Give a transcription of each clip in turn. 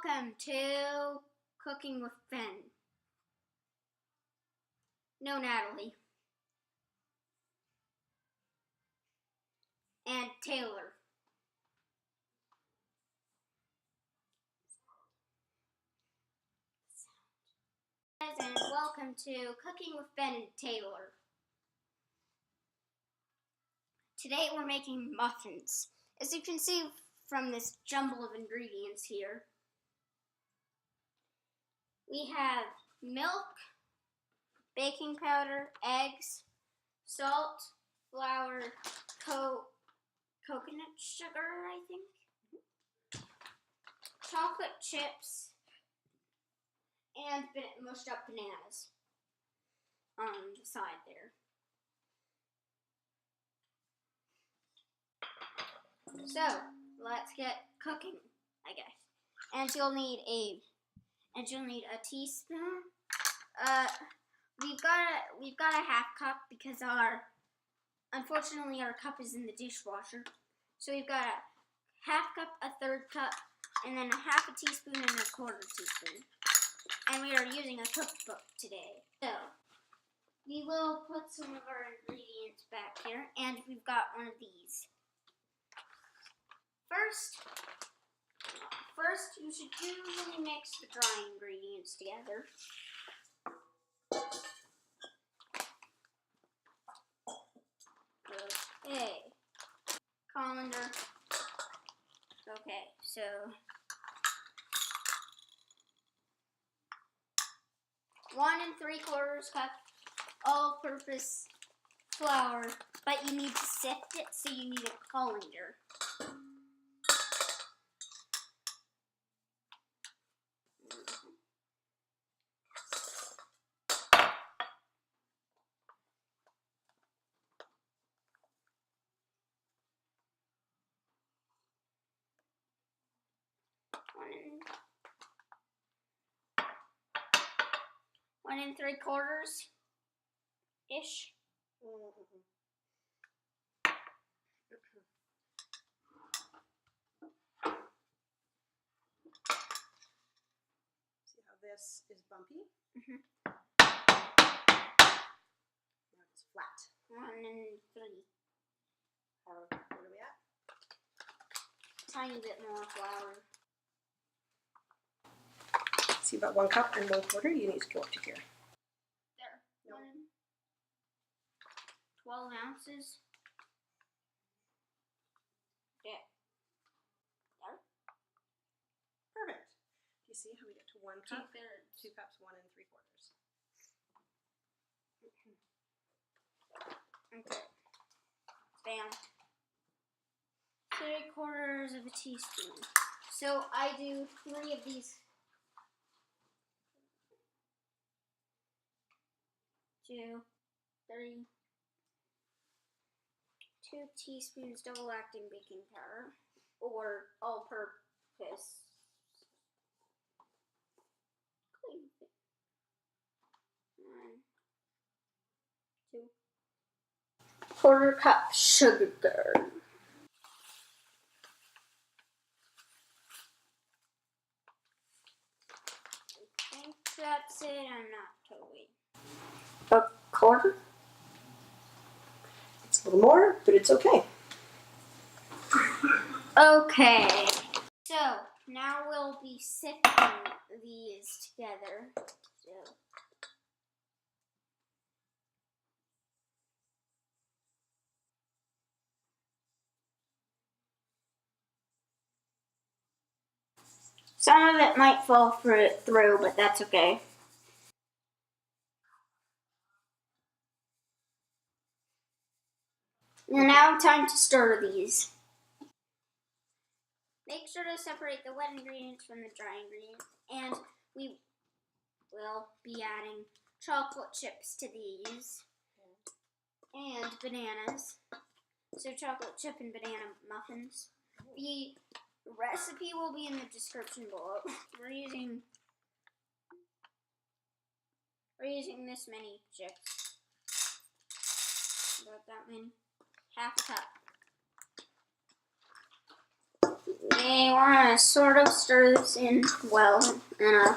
welcome to Cooking with Ben. No, Natalie. And Taylor. And welcome to Cooking with Ben and Taylor. Today we're making muffins. As you can see from this jumble of ingredients here, we have milk, baking powder, eggs, salt, flour, coconut sugar, I think, chocolate chips, and mushed up bananas on the side there. So let's get cooking, I guess. And you'll need a teaspoon. We've got a half cup because unfortunately our cup is in the dishwasher. So we've got a half cup, a third cup, and then a half a teaspoon and a quarter teaspoon. And we are using a cookbook today. So we will put some of our ingredients back here, and we've got one of these. First, you should usually mix the dry ingredients together. Okay. Colander. Okay, so one and 3/4 cup all-purpose flour, but you need to sift it, so you need a colander. One and 3/4 ish. See how this is bumpy? Now it's flat. 1 and 3. What are we at? Tiny bit more flour. See, about 1 cup and 1/4. You need to go up to here. There. Nope. 12 ounces. Yeah. There. Perfect. Do you see how we get to 1 cup? 2/3. 2 cups, 1 and 3/4. Okay. Bam. 3/4 of a teaspoon. So I do 3 of these. 2, 3. 2 teaspoons double-acting baking powder, or all-purpose. 1, 2. 1/4 cup sugar. I think that's it. I'm not totally. 1/4? It's a little more, but it's okay. Okay. So now we'll be sifting these together. So. Some of it might fall through, but that's okay. And now time to stir these. Make sure to separate the wet ingredients from the dry ingredients. And we will be adding chocolate chips to these. And bananas. So chocolate chip and banana muffins. The recipe will be in the description below. We're using this many chips. About that many. Half a cup. we want to sort of stir this in well, and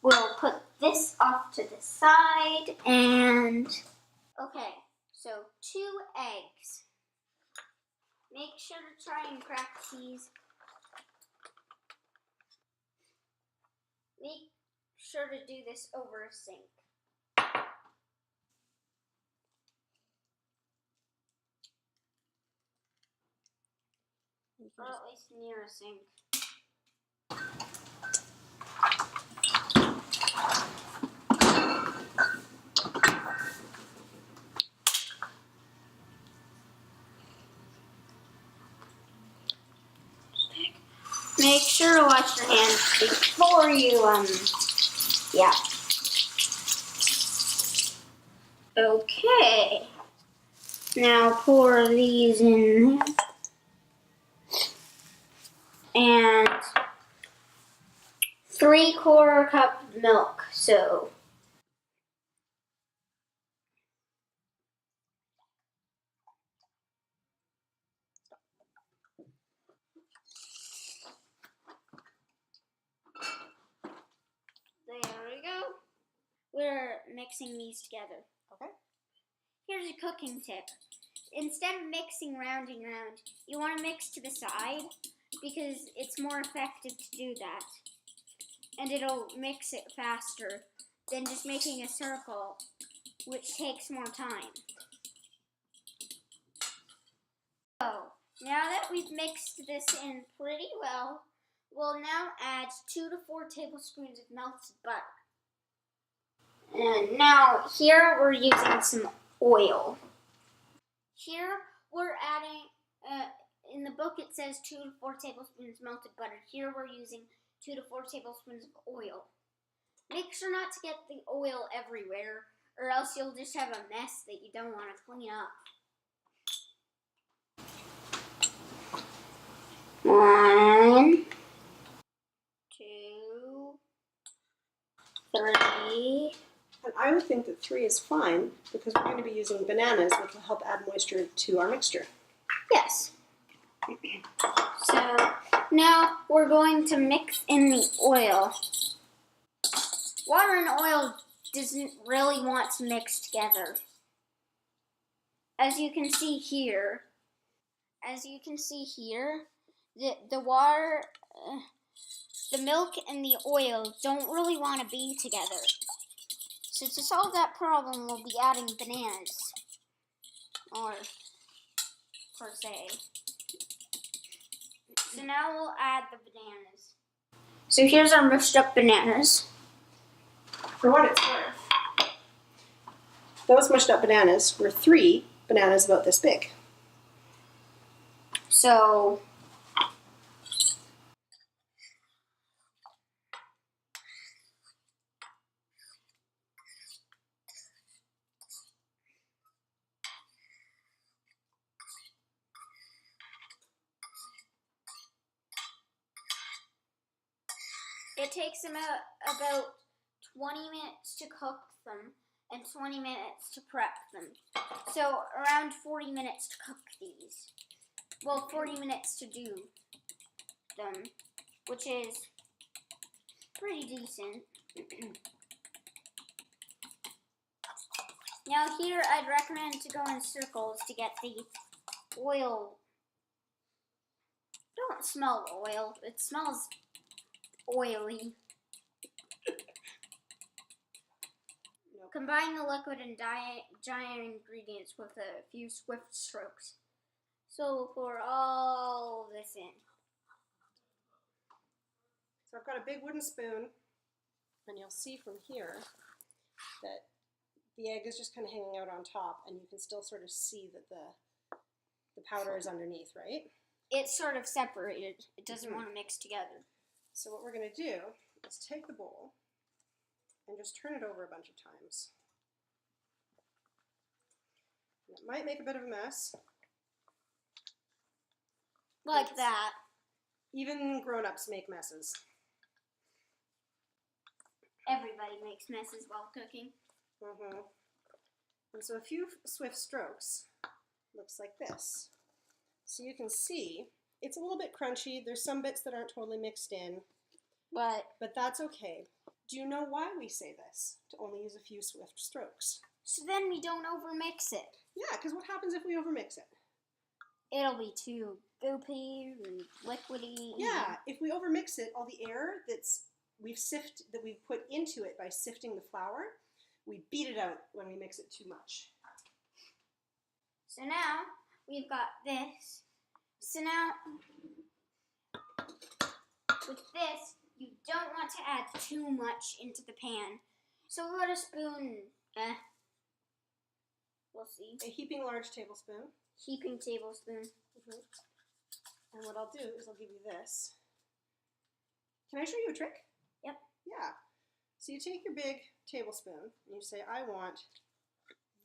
we'll put this off to the side, and okay, so 2 eggs. Make sure to try and crack these. Make sure to do this over a sink. Or at least near a sink. Make sure to wash your hands before you, yeah. Okay. Now pour these in there. And 3/4 cup milk, so. There we go. We're mixing these together. Okay. Here's a cooking tip. Instead of mixing round and round, you want to mix to the side because it's more effective to do that. And it'll mix it faster than just making a circle, which takes more time. So, now that we've mixed this in pretty well, we'll now add 2 to 4 tablespoons of melted butter. And now here we're using some oil. Here we're adding, in the book it says 2 to 4 tablespoons melted butter. Here we're using 2 to 4 tablespoons of oil. Make sure not to get the oil everywhere, or else you'll just have a mess that you don't want to clean up. 1, 2, 3. And I would think that 3 is fine because we're going to be using bananas, which will help add moisture to our mixture. Yes. So now we're going to mix in the oil. Water and oil doesn't really want to mix together. As you can see here, the water, the milk and the oil don't really want to be together. So to solve that problem, we'll be adding bananas, or per se. So now we'll add the bananas. So here's our mushed up bananas. For what it's worth, those mushed up bananas were 3 bananas about this big. So it takes about 20 minutes to cook them and 20 minutes to prep them. So around 40 minutes to cook these. Well, 40 minutes to do them, which is pretty decent. Now here I'd recommend to go in circles to get the oil. Don't smell oil, it smells oily. Combine the liquid and giant ingredients with a few swift strokes. So we'll pour all this in. So I've got a big wooden spoon, and you'll see from here that the egg is just kind of hanging out on top, and you can still sort of see that the powder is underneath, right? It's sort of separated. It doesn't want to mix together. So what we're going to do is take the bowl and just turn it over a bunch of times. And it might make a bit of a mess. Like that. Even grown-ups make messes. Everybody makes messes while cooking. And so a few swift strokes looks like this. So you can see it's a little bit crunchy. There's some bits that aren't totally mixed in, but that's okay. Do you know why we say this? To only use a few swift strokes. So then we don't overmix it. Yeah, because what happens if we overmix it? It'll be too goopy and liquidy. Yeah, if we overmix it, all the air that we've put into it by sifting the flour, we beat it out when we mix it too much. So now we've got this. So now with this, you don't want to add too much into the pan. So about a spoon, we'll see. A heaping large tablespoon. Heaping tablespoon. And what I'll do is I'll give you this. Can I show you a trick? Yep. Yeah. So you take your big tablespoon and you say, I want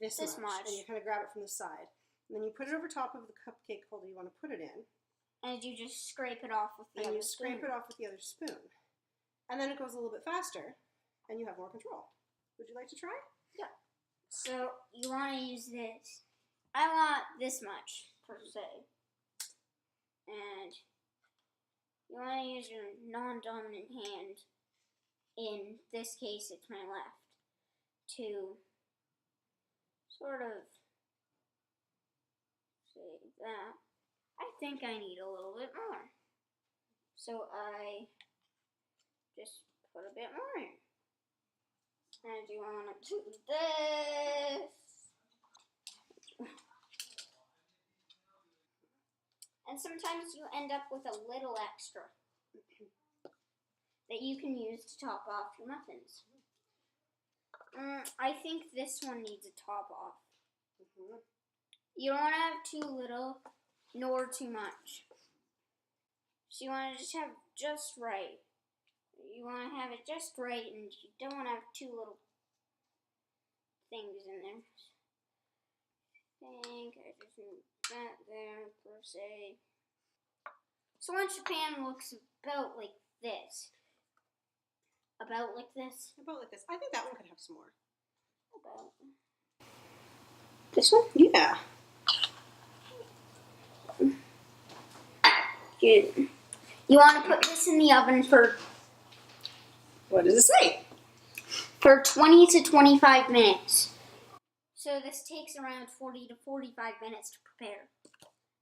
this much. And you kind of grab it from the side. And then you put it over top of the cupcake holder you want to put it in. And you just scrape it off with the other spoon. And you scrape it off with the other spoon. And then it goes a little bit faster and you have more control. Would you like to try? Yeah. So you want to use this. I want this much, per se. And you want to use your non-dominant hand, in this case it's my left, to sort of say that. I think I need a little bit more. So I just put a bit more in. And you want to do this. And sometimes you end up with a little extra that you can use to top off your muffins. I think this one needs a top off. You don't want to have too little nor too much. So you want to just have just right. You want to have it just right, and you don't want to have too little things in there. I think I just need that there, per se. So once your pan looks about like this. About like this? About like this. I think that one could have some more. About this one? Yeah. You want to put this in the oven for... What does it say? For 20 to 25 minutes. So this takes around 40 to 45 minutes to prepare.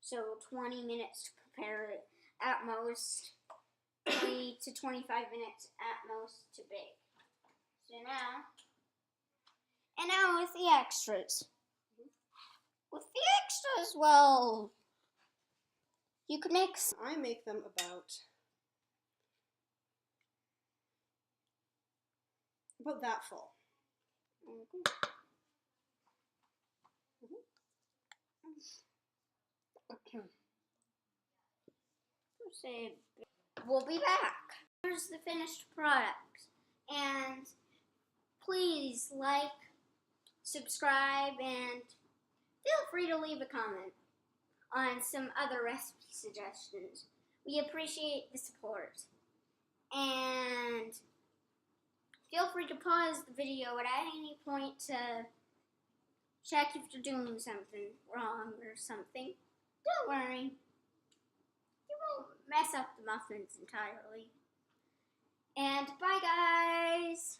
So 20 minutes to prepare it at most. 20 to 25 minutes at most to bake. So now... And now with the extras. With the extras, well... You can mix. I make them about that full. We'll be back. Here's the finished product. And please like, subscribe, and feel free to leave a comment on some other recipe suggestions. We appreciate the support. And feel free to pause the video at any point to check if you're doing something wrong or something. Don't worry. You won't mess up the muffins entirely. And bye, guys!